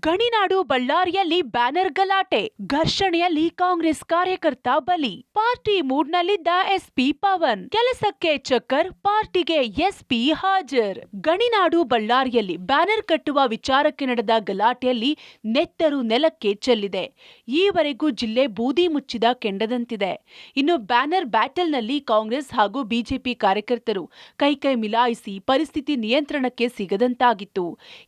ಗಣಿನಾಡು ಬಳ್ಳಾರಿಯಲ್ಲಿ ಬ್ಯಾನರ್ ಗಲಾಟೆ, ಘರ್ಷಣೆಯಲ್ಲಿ ಕಾಂಗ್ರೆಸ್ ಕಾರ್ಯಕರ್ತ ಬಲಿ. ಪಾರ್ಟಿ ಮೂಡ್ನಲ್ಲಿದ್ದ ಎಸ್ಪಿ ಪವನ್, ಕೆಲಸಕ್ಕೆ ಚಕ್ಕರ್, ಪಾರ್ಟಿಗೆ ಎಸ್ಪಿ ಹಾಜರ್. ಗಣಿನಾಡು ಬಳ್ಳಾರಿಯಲ್ಲಿ ಬ್ಯಾನರ್ ಕಟ್ಟುವ ವಿಚಾರಕ್ಕೆ ನಡೆದ ಗಲಾಟೆಯಲ್ಲಿ ನೆತ್ತರು ನೆಲಕ್ಕೆ ಚೆಲ್ಲಿದೆ. ಈವರೆಗೂ ಜಿಲ್ಲೆ ಬೂದಿ ಮುಚ್ಚಿದ ಕೆಂಡದಂತಿದೆ. ಇನ್ನು ಬ್ಯಾನರ್ ಬ್ಯಾಟಲ್ನಲ್ಲಿ ಕಾಂಗ್ರೆಸ್ ಹಾಗೂ ಬಿಜೆಪಿ ಕಾರ್ಯಕರ್ತರು ಕೈಕೈ ಮಿಲಾಯಿಸಿ ಪರಿಸ್ಥಿತಿ ನಿಯಂತ್ರಣಕ್ಕೆ ಸಿಗದಂತಾಗಿತ್ತು.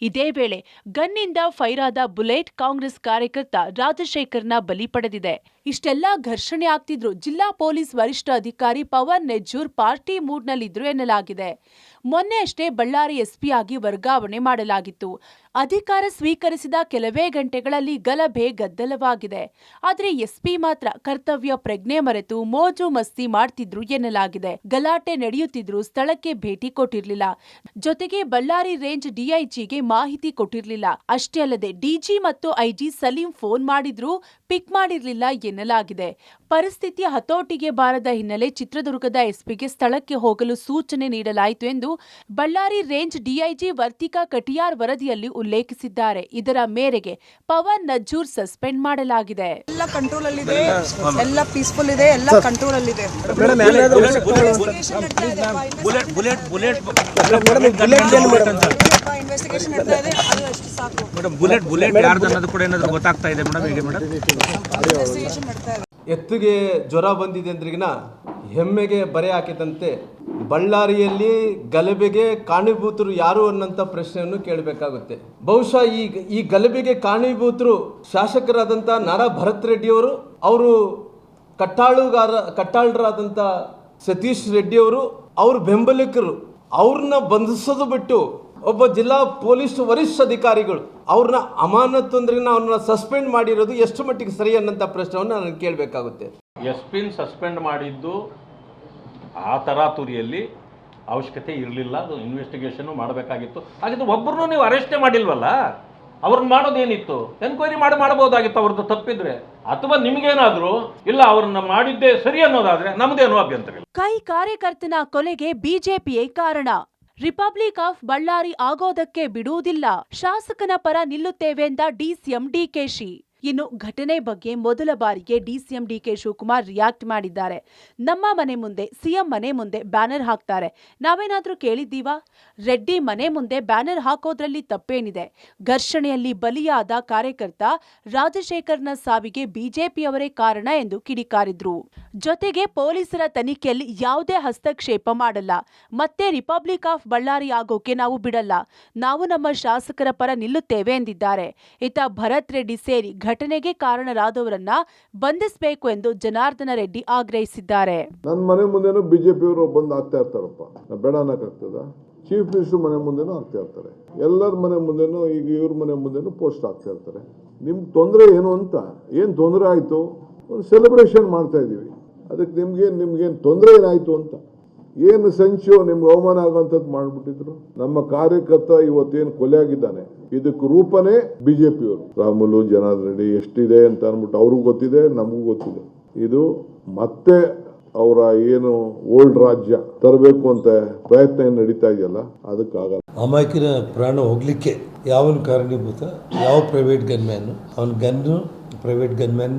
ಇದೇ ವೇಳೆ ಗನ್ನಿಂದ ಫೈರ್ ಆದ ಬುಲೆಟ್ ಕಾಂಗ್ರೆಸ್ ಕಾರ್ಯಕರ್ತ ರಾಜಶೇಖರ್ನ ಬಲಿ ಪಡೆದಿದೆ. ಇಷ್ಟೆಲ್ಲಾ ಘರ್ಷಣೆ ಆಗ್ತಿದ್ರು ಜಿಲ್ಲಾ ಪೊಲೀಸ್ ವರಿಷ್ಠ ಅಧಿಕಾರಿ ಪವನ್ ನೆಜ್ಜೂರ್ ಪಾರ್ಟಿ ಮೂಡ್ನಲ್ಲಿದ್ರು ಎನ್ನಲಾಗಿದೆ. ಮೊನ್ನೆ ಅಷ್ಟೇ ಬಳ್ಳಾರಿ ಎಸ್ಪಿ ಆಗಿ ವರ್ಗಾವಣೆ ಮಾಡಲಾಗಿತ್ತು. ಅಧಿಕಾರ ಸ್ವೀಕರಿಸಿದ ಕೆಲವೇ ಗಂಟೆಗಳಲ್ಲಿ ಗಲಭೆ ಗದ್ದಲವಾಗಿದೆ. ಆದರೆ ಎಸ್ಪಿ ಮಾತ್ರ ಕರ್ತವ್ಯ ಪ್ರಜ್ಞೆ ಮರೆತು ಮೋಜು ಮಸ್ತಿ ಮಾಡ್ತಿದ್ರು ಎನ್ನಲಾಗಿದೆ. ಗಲಾಟೆ ನಡೆಯುತ್ತಿದ್ರು ಸ್ಥಳಕ್ಕೆ ಭೇಟಿ ಕೊಟ್ಟಿರಲಿಲ್ಲ. ಜೊತೆಗೆ ಬಳ್ಳಾರಿ ರೇಂಜ್ ಡಿಐಜಿಗೆ ಮಾಹಿತಿ ಕೊಟ್ಟಿರಲಿಲ್ಲ. ಅಷ್ಟೇ ಅಲ್ಲದೆ ಡಿಜಿ ಮತ್ತು ಐಜಿ ಸಲೀಂ ಫೋನ್ ಮಾಡಿದ್ರು ಪಿಕ್ ಮಾಡಿರಲಿಲ್ಲ ಎನ್ನಲಾಗಿದೆ. ಪರಿಸ್ಥಿತಿ ಹತೋಟಿಗೆ ಬಾರದ ಹಿನ್ನೆಲೆ ಚಿತ್ರದುರ್ಗದ ಎಸ್ಪಿಗೆ ಸ್ಥಳಕ್ಕೆ ಹೋಗಲು ಸೂಚನೆ ನೀಡಲಾಯಿತು ಎಂದು ಬಳ್ಳಾರಿ ರೇಂಜ್ ಡಿಐಜಿ ವರ್ತಿಕಾ ಕಟಿಯಾರ್ ವರದಿಯಲ್ಲಿ ಉಲ್ಲೇಖಿಸಿದ್ದಾರೆ. ಇದರ ಮೇರೆಗೆ ಪವನ್ ನಜ್ಜೂರ್ ಸಸ್ಪೆಂಡ್ ಮಾಡಲಾಗಿದೆ. ಎಲ್ಲ ಕಂಟ್ರೋಲ್ ಅಲ್ಲಿ ಇದೆ, ಎಲ್ಲ ಪೀಸ್ಫುಲ್ ಇದೆ, ಎಲ್ಲ ಕಂಟ್ರೋಲ್ ಅಲ್ಲಿ ಇದೆ. ಇನ್ವೆಸ್ಟಿಗೇಷನ್ ನಡೀತಾ ಇದೆ, ಅದು ಅಷ್ಟು ಸಾಕು. ಮೇಡಮ್ ಬುಲೆಟ್ ಯಾರ್ದು ಅನ್ನೋದು ಕೂಡ ಏನಾದರೂ ಗೊತ್ತಾಗ್ತಾ ಇದೆ ಮೇಡಮ್? ಹೇಗೆ ಮೇಡಮ್? ಇನ್ವೆಸ್ಟಿಗೇಷನ್ ನಡೀತಾ ಇದೆ. ಎತ್ತಿಗೆ ಜ್ವರ ಬಂದಿದೆ ಅಂದ್ರಿಗಿನ ಹೆಮ್ಮೆಗೆ ಬರೆ ಹಾಕಿದಂತೆ ಬಳ್ಳಾರಿಯಲ್ಲಿ ಗಲಭೆಗೆ ಕಾರಣೀಭೂತರು ಯಾರು ಅನ್ನೋಂಥ ಪ್ರಶ್ನೆಯನ್ನು ಕೇಳಬೇಕಾಗುತ್ತೆ. ಬಹುಶಃ ಈ ಗಲಭೆಗೆ ಕಾರಣೀಭೂತರು ಶಾಸಕರಾದಂಥ ನಾರಾ ಭರತ್ ರೆಡ್ಡಿಯವರು, ಅವರು ಕಟ್ಟಾಳರಾದಂಥ ಸತೀಶ್ ರೆಡ್ಡಿಯವರು, ಅವ್ರ ಬೆಂಬಲಿಗರು, ಅವ್ರನ್ನ ಬಂಧಿಸೋದು ಬಿಟ್ಟು ಒಬ್ಬ ಜಿಲ್ಲಾ ಪೊಲೀಸ್ ವರಿಷ್ಠ ಅಧಿಕಾರಿಗಳು ಅವ್ರನ್ನ ಅಮಾನತು ಅಂದ್ರೆ ಅವ್ರನ್ನ ಸಸ್ಪೆಂಡ್ ಮಾಡಿರೋದು ಎಷ್ಟು ಮಟ್ಟಿಗೆ ಸರಿ ಅನ್ನೋಂಥ ಪ್ರಶ್ನೆಯನ್ನು ನಾನು ಕೇಳಬೇಕಾಗುತ್ತೆ. ಎಸ್ಪಿನ್ ಸಸ್ಪೆಂಡ್ ಮಾಡಿದ್ದು ಆ ತರಾತುರಿಯಲ್ಲಿ ಅವಶ್ಯಕತೆ ಇರಲಿಲ್ಲ. ಅದು ಇನ್ವೆಸ್ಟಿಗೇಷನ್ ಮಾಡಬೇಕಾಗಿತ್ತು. ಹಾಗಿದ್ದು ಒಬ್ಬರನ್ನು ನೀವು ಅರೆಸ್ಟೇ ಮಾಡಿಲ್ವಲ್ಲ, ಅವ್ರನ್ನ ಮಾಡೋದೇನಿತ್ತು? ಎನ್ಕ್ವೈರಿ ಮಾಡಬಹುದಾಗಿತ್ತು ಅವ್ರದ್ದು ತಪ್ಪಿದ್ರೆ. ಅಥವಾ ನಿಮಗೇನಾದರೂ ಇಲ್ಲ ಅವ್ರನ್ನ ಮಾಡಿದ್ದೇ ಸರಿ ಅನ್ನೋದಾದ್ರೆ ನಮ್ದೇನೋ ಅಭ್ಯಂತರ ಇಲ್ಲ. ಕೈ ಕಾರ್ಯಕರ್ತನ ಕೊಲೆಗೆ ಬಿಜೆಪಿಯೇ ಕಾರಣ. ರಿಪಬ್ಲಿಕ್ ಆಫ್ ಬಳ್ಳಾರಿ ಆಗೋದಕ್ಕೆ ಬಿಡುವುದಿಲ್ಲ. ಶಾಸಕನ ಪರ ನಿಲ್ಲುತ್ತೇವೆ ಎಂದ ಡಿಸಿಎಂ ಡಿಕೆಶಿ. ಇನ್ನು ಘಟನೆ ಬಗ್ಗೆ ಮೊದಲ ಬಾರಿಗೆ ಡಿಸಿಎಂ ಡಿಕೆ ಶಿವಕುಮಾರ್ ರಿಯಾಕ್ಟ್ ಮಾಡಿದ್ದಾರೆ. ನಮ್ಮ ಮನೆ ಮುಂದೆ ಸಿಎಂ ಮನೆ ಮುಂದೆ ಬ್ಯಾನರ್ ಹಾಕ್ತಾರೆ, ನಾವೇನಾದ್ರೂ ಕೇಳಿದ್ದೀವಾ? ರೆಡ್ಡಿ ಮನೆ ಮುಂದೆ ಬ್ಯಾನರ್ ಹಾಕೋದ್ರಲ್ಲಿ ತಪ್ಪೇನಿದೆ? ಘರ್ಷಣೆಯಲ್ಲಿ ಬಲಿಯಾದ ಕಾರ್ಯಕರ್ತ ರಾಜಶೇಖರ್ನ ಸಾವಿಗೆ ಬಿಜೆಪಿಯವರೇ ಕಾರಣ ಎಂದು ಕಿಡಿಕಾರಿದ್ರು. ಜೊತೆಗೆ ಪೊಲೀಸರ ತನಿಖೆಯಲ್ಲಿ ಯಾವುದೇ ಹಸ್ತಕ್ಷೇಪ ಮಾಡಲ್ಲ, ಮತ್ತೆ ರಿಪಬ್ಲಿಕ್ ಆಫ್ ಬಳ್ಳಾರಿ ಆಗೋಕೆ ನಾವು ಬಿಡಲ್ಲ, ನಾವು ನಮ್ಮ ಶಾಸಕರ ಪರ ನಿಲ್ಲುತ್ತೇವೆ ಎಂದಿದ್ದಾರೆ. ಇತ್ತ ಭರತ್ ರೆಡ್ಡಿ ಸೇರಿ ಘಟನೆಗೆ ಕಾರಣರಾದವರನ್ನ ಬಂಧಿಸಬೇಕು ಎಂದು ಜನಾರ್ದನ ರೆಡ್ಡಿ ಆಗ್ರಹಿಸಿದ್ದಾರೆ. ನನ್ನ ಮನೆ ಮುಂದೆನೂ ಬಿಜೆಪಿಯವರು ಬಂದು ಆಗ್ತಾ ಇರ್ತಾರಪ್ಪ, ಬೇಡ ಅನ್ನಕ್ಕಾಗ್ತದ? ಚೀಫ್ ಮಿನಿಸ್ಟರ್ ಮನೆ ಮುಂದೆನೂ ಆಗ್ತಾ ಇರ್ತಾರೆ, ಎಲ್ಲರ ಮನೆ ಮುಂದೆನೂ, ಈಗ ಇವ್ರ ಮನೆ ಮುಂದೆನೂ ಪೋಸ್ಟ್ ಆಗ್ತಾ ಇರ್ತಾರೆ. ನಿಮ್ಗೆ ತೊಂದರೆ ಏನು ಅಂತ? ಏನು ತೊಂದರೆ ಆಯಿತು? ಒಂದು ಸೆಲೆಬ್ರೇಷನ್ ಮಾಡ್ತಾ ಇದ್ದೀವಿ, ಅದಕ್ಕೆ ನಿಮ್ಗೇನು ತೊಂದರೆ ಏನಾಯಿತು ಅಂತ? ಏನು ಸಂಚು ನಿಮ್ಗೆ ಅವಮಾನ ಆಗುವಂಥದ್ದು ಮಾಡಿಬಿಟ್ಟಿದ್ರು. ನಮ್ಮ ಕಾರ್ಯಕರ್ತ ಇವತ್ತೇನು ಕೊಲೆ ಆಗಿದ್ದಾನೆ, ಇದಕ್ಕೆ ರೂಪನೇ ಬಿಜೆಪಿಯವರು. ರಾಮುಲು ಜನಾರ್ದನ ರೆಡ್ಡಿ ಎಷ್ಟಿದೆ ಅಂತ ಅಂದ್ಬಿಟ್ಟು ಅವ್ರಿಗೂ ಗೊತ್ತಿದೆ, ನಮಗೂ ಗೊತ್ತಿದೆ. ಇದು ಮತ್ತೆ ಅವರ ಏನು ಓಲ್ಡ್ ರಾಜ್ಯ ತರಬೇಕು ಅಂತ ಪ್ರಯತ್ನ ಏನು ನಡೀತಾ ಇದೆಯಲ್ಲ, ಅದಕ್ಕಾಗಲ್ಲ. ಅಮಾಯಕನ ಪ್ರಾಣ ಹೋಗ್ಲಿಕ್ಕೆ ಯಾವನು ಕಾರಣೀಭೂತ? ಯಾವ ಪ್ರೈವೇಟ್ ಗನ್ಮ್ಯಾನ್? ಅವನ ಗನ್ನು ಪ್ರೈವೇಟ್ ಗನ್ಮ್ಯಾನ್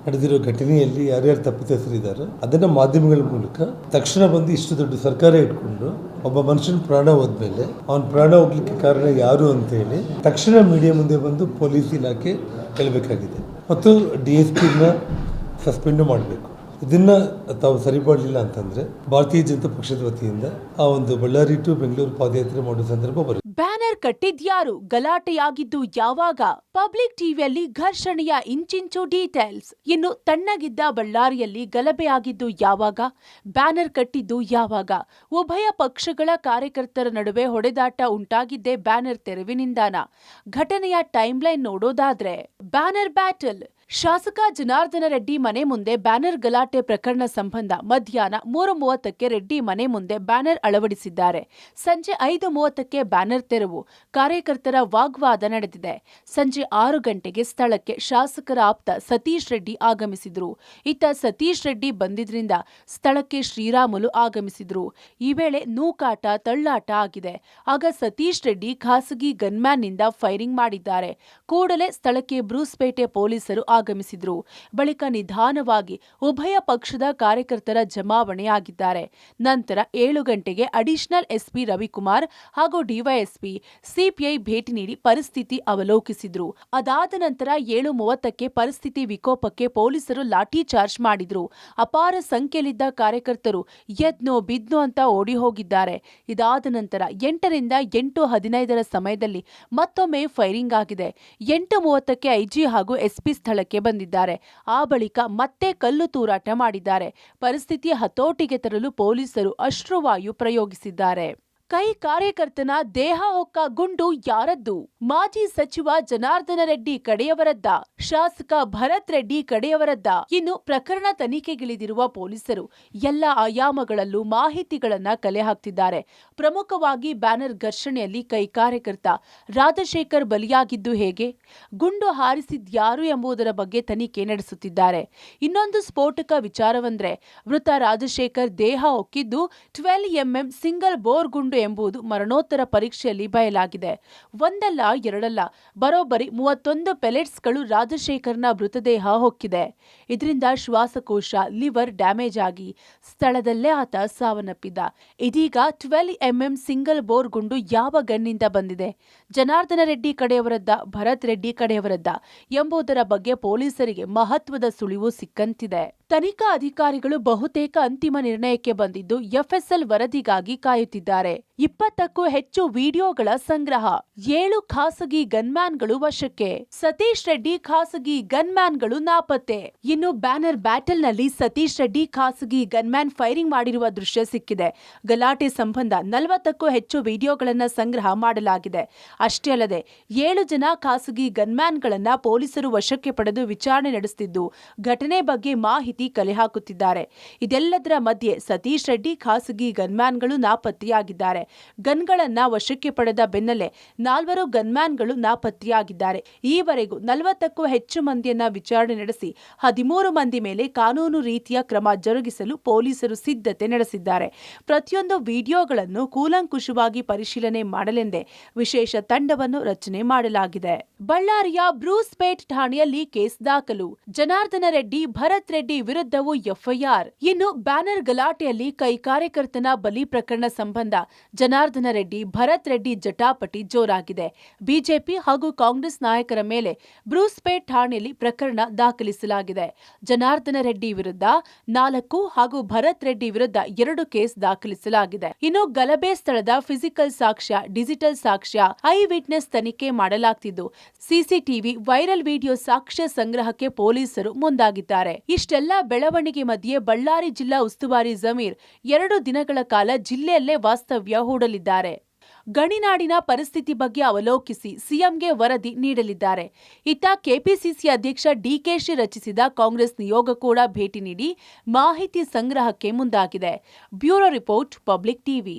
ನಡೆದಿರೋ ಘಟನೆಯಲ್ಲಿ ಯಾರ್ಯಾರು ತಪ್ಪಿತಸ್ಥರಿದ್ದಾರೆ ಅದನ್ನ ಮಾಧ್ಯಮಗಳ ಮೂಲಕ ತಕ್ಷಣ ಬಂದು ಇಷ್ಟು ದೊಡ್ಡ ಸರ್ಕಾರ ಇಟ್ಕೊಂಡು ಒಬ್ಬ ಮನುಷ್ಯನ ಪ್ರಾಣ ಹೋದ್ಮೇಲೆ ಅವನ ಪ್ರಾಣ ಹೋಗ್ಲಿಕ್ಕೆ ಕಾರಣ ಯಾರು ಅಂತ ಹೇಳಿ ತಕ್ಷಣ ಮೀಡಿಯಾ ಮುಂದೆ ಬಂದು ಪೊಲೀಸ್ ಇಲಾಖೆ ಹೇಳಬೇಕಾಗಿದೆ ಮತ್ತು DSPನ ಸಸ್ಪೆಂಡ್ ಮಾಡಬೇಕು. ಇದನ್ನ ತಾವು ಸರಿಪಡಲಿಲ್ಲ ಅಂತಂದ್ರೆ ಭಾರತೀಯ ಜನತಾ ಪಕ್ಷದ ವತಿಯಿಂದ ಆ ಒಂದು ಬಳ್ಳಾರಿ ಟು ಬೆಂಗಳೂರು ಪಾದಯಾತ್ರೆ ಮಾಡುವ ಸಂದರ್ಭ ಬರುತ್ತೆ. ಬ್ಯಾನರ್ ಕಟ್ಟಿದ್ಯಾರು? ಗಲಾಟೆಯಾಗಿದ್ದು ಯಾವಾಗ? ಪಬ್ಲಿಕ್ ಟಿವಿಯಲ್ಲಿ ಘರ್ಷಣೆಯ ಇಂಚಿಂಚು ಡೀಟೇಲ್ಸ್. ಇನ್ನು ತಣ್ಣಗಿದ್ದ ಬಳ್ಳಾರಿಯಲ್ಲಿ ಗಲಭೆಯಾಗಿದ್ದು ಯಾವಾಗ? ಬ್ಯಾನರ್ ಕಟ್ಟಿದ್ದು ಯಾವಾಗ? ಉಭಯ ಪಕ್ಷಗಳ ಕಾರ್ಯಕರ್ತರ ನಡುವೆ ಹೊಡೆದಾಟ ಉಂಟಾಗಿದ್ದೇ ಬ್ಯಾನರ್ ತೆರವಿನಿಂದಾನ? ಘಟನೆಯ ಟೈಮ್ಲೈನ್ ನೋಡೋದಾದ್ರೆ ಬ್ಯಾನರ್ ಬ್ಯಾಟಲ್. ಶಾಸಕ ಜನಾರ್ದನ ರೆಡ್ಡಿ ಮನೆ ಮುಂದೆ ಬ್ಯಾನರ್ ಗಲಾಟೆ ಪ್ರಕರಣ ಸಂಬಂಧ ಮಧ್ಯಾಹ್ನ 3:30ಕ್ಕೆ ರೆಡ್ಡಿ ಮನೆ ಮುಂದೆ ಬ್ಯಾನರ್ ಅಳವಡಿಸಿದ್ದಾರೆ. ಸಂಜೆ 5:30ಕ್ಕೆ ಬ್ಯಾನರ್ ತೆರವು, ಕಾರ್ಯಕರ್ತರ ವಾಗ್ವಾದ ನಡೆದಿದೆ. ಸಂಜೆ 6 ಗಂಟೆಗೆ ಸ್ಥಳಕ್ಕೆ ಶಾಸಕರ ಆಪ್ತ ಸತೀಶ್ ರೆಡ್ಡಿ ಆಗಮಿಸಿದ್ರು. ಇತ್ತ ಸತೀಶ್ ರೆಡ್ಡಿ ಬಂದಿದ್ರಿಂದ ಸ್ಥಳಕ್ಕೆ ಶ್ರೀರಾಮುಲು ಆಗಮಿಸಿದ್ರು. ಈ ವೇಳೆ ನೂಕಾಟ ತಳ್ಳಾಟ ಆಗಿದೆ. ಆಗ ಸತೀಶ್ ರೆಡ್ಡಿ ಖಾಸಗಿ ಗನ್ಮ್ಯಾನ್ನಿಂದ ಫೈರಿಂಗ್ ಮಾಡಿದ್ದಾರೆ. ಕೂಡಲೇ ಸ್ಥಳಕ್ಕೆ ಬ್ರೂಸ್ಪೇಟೆ ಪೊಲೀಸರು ಆಗಮಿಸಿದ್ರು. ಬಳಿಕ ನಿಧಾನವಾಗಿ ಉಭಯ ಪಕ್ಷದ ಕಾರ್ಯಕರ್ತರ ಜಮಾವಣೆಯಾಗಿದ್ದಾರೆ. ನಂತರ 7 ಗಂಟೆಗೆ ಅಡಿಷನಲ್ ಎಸ್ಪಿ ರವಿಕುಮಾರ್ ಹಾಗೂ ಡಿವೈಎಸ್ಪಿ ಸಿಪಿಐ ಭೇಟಿ ನೀಡಿ ಪರಿಸ್ಥಿತಿ ಅವಲೋಕಿಸಿದ್ರು. ಅದಾದ ನಂತರ 7:30ಕ್ಕೆ ಪರಿಸ್ಥಿತಿ ವಿಕೋಪಕ್ಕೆ ಪೊಲೀಸರು ಲಾಠಿ ಚಾರ್ಜ್ ಮಾಡಿದ್ರು. ಅಪಾರ ಸಂಖ್ಯೆಯಲ್ಲಿದ್ದ ಕಾರ್ಯಕರ್ತರು ಎದ್ನೋ ಬಿದ್ನೋ ಅಂತ ಓಡಿ ಹೋಗಿದ್ದಾರೆ. ಇದಾದ ನಂತರ 8ರಿಂದ 8:15ರ ಸಮಯದಲ್ಲಿ ಮತ್ತೊಮ್ಮೆ ಫೈರಿಂಗ್ ಆಗಿದೆ. 8:30ಕ್ಕೆ ಐಜಿ ಹಾಗೂ ಎಸ್ಪಿ ಸ್ಥಳಕ್ಕೆ ಬಂದಿದ್ದಾರೆ. ಆ ಬಳಿಕ ಮತ್ತೆ ಕಲ್ಲು ತೂರಾಟ ಮಾಡಿದ್ದಾರೆ. ಪರಿಸ್ಥಿತಿ ಹತೋಟಿಗೆ ತರಲು ಪೊಲೀಸರು ಅಶ್ರುವಾಯು ಪ್ರಯೋಗಿಸಿದ್ದಾರೆ. ಕೈ ಕಾರ್ಯಕರ್ತನ ದೇಹ ಹೊಕ್ಕ ಗುಂಡು ಯಾರದ್ದು? ಮಾಜಿ ಸಚಿವ ಜನಾರ್ದನ ರೆಡ್ಡಿ ಕಡೆಯವರದ್ದ? ಶಾಸಕ ಭರತ್ ರೆಡ್ಡಿ ಕಡೆಯವರದ್ದ? ಇನ್ನು ಪ್ರಕರಣ ತನಿಖೆಗಿಳಿದಿರುವ ಪೊಲೀಸರು ಎಲ್ಲ ಆಯಾಮಗಳಲ್ಲೂ ಮಾಹಿತಿಗಳನ್ನ ಕಲೆ ಹಾಕ್ತಿದ್ದಾರೆ. ಪ್ರಮುಖವಾಗಿ ಬ್ಯಾನರ್ ಘರ್ಷಣೆಯಲ್ಲಿ ಕೈ ಕಾರ್ಯಕರ್ತ ರಾಜಶೇಖರ್ ಬಲಿಯಾಗಿದ್ದು ಹೇಗೆ, ಗುಂಡು ಹಾರಿಸಿದ್ಯಾರು ಎಂಬುದರ ಬಗ್ಗೆ ತನಿಖೆ ನಡೆಸುತ್ತಿದ್ದಾರೆ. ಇನ್ನೊಂದು ಸ್ಫೋಟಕ ವಿಚಾರವಂದ್ರೆ ಮೃತ ರಾಜಶೇಖರ್ ದೇಹ ಹೊಕ್ಕಿದ್ದು 12mm ಸಿಂಗಲ್ ಬೋರ್ ಗುಂಡು ಎಂಬುದು ಮರಣೋತ್ತರ ಪರೀಕ್ಷೆಯಲ್ಲಿ ಬಯಲಾಗಿದೆ. ಒಂದಲ್ಲ ಎರಡಲ್ಲ, ಬರೋಬ್ಬರಿ 31 ಪೆಲೆಟ್ಸ್ಗಳು ರಾಜಶೇಖರ್ನ ಮೃತದೇಹ ಹೊಕ್ಕಿದೆ. ಇದರಿಂದ ಶ್ವಾಸಕೋಶ, ಲಿವರ್ ಡ್ಯಾಮೇಜ್ ಆಗಿ ಸ್ಥಳದಲ್ಲೇ ಆತ ಸಾವನ್ನಪ್ಪಿದ್ದ. ಇದೀಗ 12mm ಸಿಂಗಲ್ ಬೋರ್ ಗುಂಡು ಯಾವ ಗನ್ನಿಂದ ಬಂದಿದೆ, ಜನಾರ್ದನ ರೆಡ್ಡಿ ಕಡೆಯವರದ್ದ, ಭರತ್ ರೆಡ್ಡಿ ಕಡೆಯವರದ್ದ ಎಂಬುದರ ಬಗ್ಗೆ ಪೊಲೀಸರಿಗೆ ಮಹತ್ವದ ಸುಳಿವು ಸಿಕ್ಕಂತಿದೆ. ತನಿಖಾ ಅಧಿಕಾರಿಗಳು ಬಹುತೇಕ ಅಂತಿಮ ನಿರ್ಣಯಕ್ಕೆ ಬಂದಿದ್ದು ಎಫ್ಎಸ್ಎಲ್ ವರದಿಗಾಗಿ ಕಾಯುತ್ತಿದ್ದಾರೆ. 20ಕ್ಕೂ ಹೆಚ್ಚು ವಿಡಿಯೋಗಳ ಸಂಗ್ರಹ, 7 ಖಾಸಗಿ ಗನ್ಮ್ಯಾನ್ಗಳು ವಶಕ್ಕೆ. ಸತೀಶ್ ರೆಡ್ಡಿ ಖಾಸಗಿ ಗನ್ಮ್ಯಾನ್ಗಳು ನಾಪತ್ತೆ. ಇನ್ನು ಬ್ಯಾನರ್ ಬ್ಯಾಟಲ್ನಲ್ಲಿ ಸತೀಶ್ ರೆಡ್ಡಿ ಖಾಸಗಿ ಗನ್ಮ್ಯಾನ್ ಫೈರಿಂಗ್ ಮಾಡಿರುವ ದೃಶ್ಯ ಸಿಕ್ಕಿದೆ. ಗಲಾಟೆ ಸಂಬಂಧ 40ಕ್ಕೂ ಹೆಚ್ಚು ವಿಡಿಯೋಗಳನ್ನ ಸಂಗ್ರಹ ಮಾಡಲಾಗಿದೆ. ಅಷ್ಟೇ ಅಲ್ಲದೆ 7 ಜನ ಖಾಸಗಿ ಗನ್ಮ್ಯಾನ್ಗಳನ್ನ ಪೊಲೀಸರು ವಶಕ್ಕೆ ಪಡೆದು ವಿಚಾರಣೆ ನಡೆಸುತ್ತಿದ್ದು ಘಟನೆ ಬಗ್ಗೆ ಮಾಹಿತಿ ಕಲೆ ಹಾಕುತ್ತಿದ್ದಾರೆ. ಇದೆಲ್ಲದರ ಮಧ್ಯೆ ಸತೀಶ್ ರೆಡ್ಡಿ ಖಾಸಗಿ ಗನ್ಮ್ಯಾನ್ಗಳು ನಾಪತ್ತೆಯಾಗಿದ್ದಾರೆ. ಗನ್ಗಳನ್ನ ವಶಕ್ಕೆ ಪಡೆದ ಬೆನ್ನಲ್ಲೇ 4 ಗನ್ಮ್ಯಾನ್ಗಳು ನಾಪತ್ತೆಯಾಗಿದ್ದಾರೆ. ಈವರೆಗೂ 40ಕ್ಕೂ ಹೆಚ್ಚು ಮಂದಿಯನ್ನ ವಿಚಾರಣೆ ನಡೆಸಿ 13 ಮಂದಿ ಮೇಲೆ ಕಾನೂನು ರೀತಿಯ ಕ್ರಮ ಜರುಗಿಸಲು ಪೊಲೀಸರು ಸಿದ್ಧತೆ ನಡೆಸಿದ್ದಾರೆ. ಪ್ರತಿಯೊಂದು ವಿಡಿಯೋಗಳನ್ನು ಕೂಲಂಕುಷವಾಗಿ ಪರಿಶೀಲನೆ ಮಾಡಲೆಂದೇ ವಿಶೇಷ ತಂಡವನ್ನು ರಚನೆ ಮಾಡಲಾಗಿದೆ. ಬಳ್ಳಾರಿಯ ಬ್ರೂಸ್ಪೇಟ್ ಠಾಣೆಯಲ್ಲಿ ಕೇಸ್ ದಾಖಲು, ಜನಾರ್ದನ ರೆಡ್ಡಿ, ಭರತ್ ರೆಡ್ಡಿ ವಿರುದ್ಧವೂ ಎಫ್ಐಆರ್. ಇನ್ನು ಬ್ಯಾನರ್ ಗಲಾಟೆಯಲ್ಲಿ ಕೈ ಕಾರ್ಯಕರ್ತನ ಬಲಿ ಪ್ರಕರಣ ಸಂಬಂಧ ಜನಾರ್ದನ ರೆಡ್ಡಿ, ಭರತ್ ರೆಡ್ಡಿ ಜಟಾಪಟಿ ಜೋರಾಗಿದೆ. ಬಿಜೆಪಿ ಹಾಗೂ ಕಾಂಗ್ರೆಸ್ ನಾಯಕರ ಮೇಲೆ ಬ್ರೂಸ್ಪೇಟ್ ಠಾಣೆಯಲ್ಲಿ ಪ್ರಕರಣ ದಾಖಲಿಸಲಾಗಿದೆ. ಜನಾರ್ದನ ರೆಡ್ಡಿ ವಿರುದ್ಧ 4 ಹಾಗೂ ಭರತ್ ರೆಡ್ಡಿ ವಿರುದ್ಧ 2 ಕೇಸ್ ದಾಖಲಿಸಲಾಗಿದೆ. ಇನ್ನು ಗಲಭೆ ಸ್ಥಳದ ಫಿಸಿಕಲ್ ಸಾಕ್ಷ್ಯ, ಡಿಜಿಟಲ್ ಸಾಕ್ಷ್ಯ, ಐ ವಿಟ್ನೆಸ್ ತನಿಖೆ ಮಾಡಲಾಗ್ತಿದ್ದು ಸಿಸಿಟಿವಿ, ವೈರಲ್ ವಿಡಿಯೋ ಸಾಕ್ಷ್ಯ ಸಂಗ್ರಹಕ್ಕೆ ಪೊಲೀಸರು ಮುಂದಾಗಿದ್ದಾರೆ. ಇಷ್ಟೆಲ್ಲ ಬೆಳವಣಿಗೆ ಮಧ್ಯೆ ಬಳ್ಳಾರಿ ಜಿಲ್ಲಾ ಉಸ್ತುವಾರಿ ಜಮೀರ್ 2 ದಿನಗಳ ಕಾಲ ಜಿಲ್ಲೆಯಲ್ಲೇ ವಾಸ್ತವ್ಯ ಹೂಡಲಿದ್ದಾರೆ. ಗಣಿನಾಡಿನ ಪರಿಸ್ಥಿತಿ ಬಗ್ಗೆ ಅವಲೋಕಿಸಿ ಸಿಎಂಗೆ ವರದಿ ನೀಡಲಿದ್ದಾರೆ. ಇತ್ತ ಕೆಪಿಸಿಸಿ ಅಧ್ಯಕ್ಷ ಡಿಕೆಶಿ ರಚಿಸಿದ ಕಾಂಗ್ರೆಸ್ ನಿಯೋಗ ಕೂಡ ಭೇಟಿ ನೀಡಿ ಮಾಹಿತಿ ಸಂಗ್ರಹಕ್ಕೆ ಮುಂದಾಗಿದೆ. Bureau report, public TV.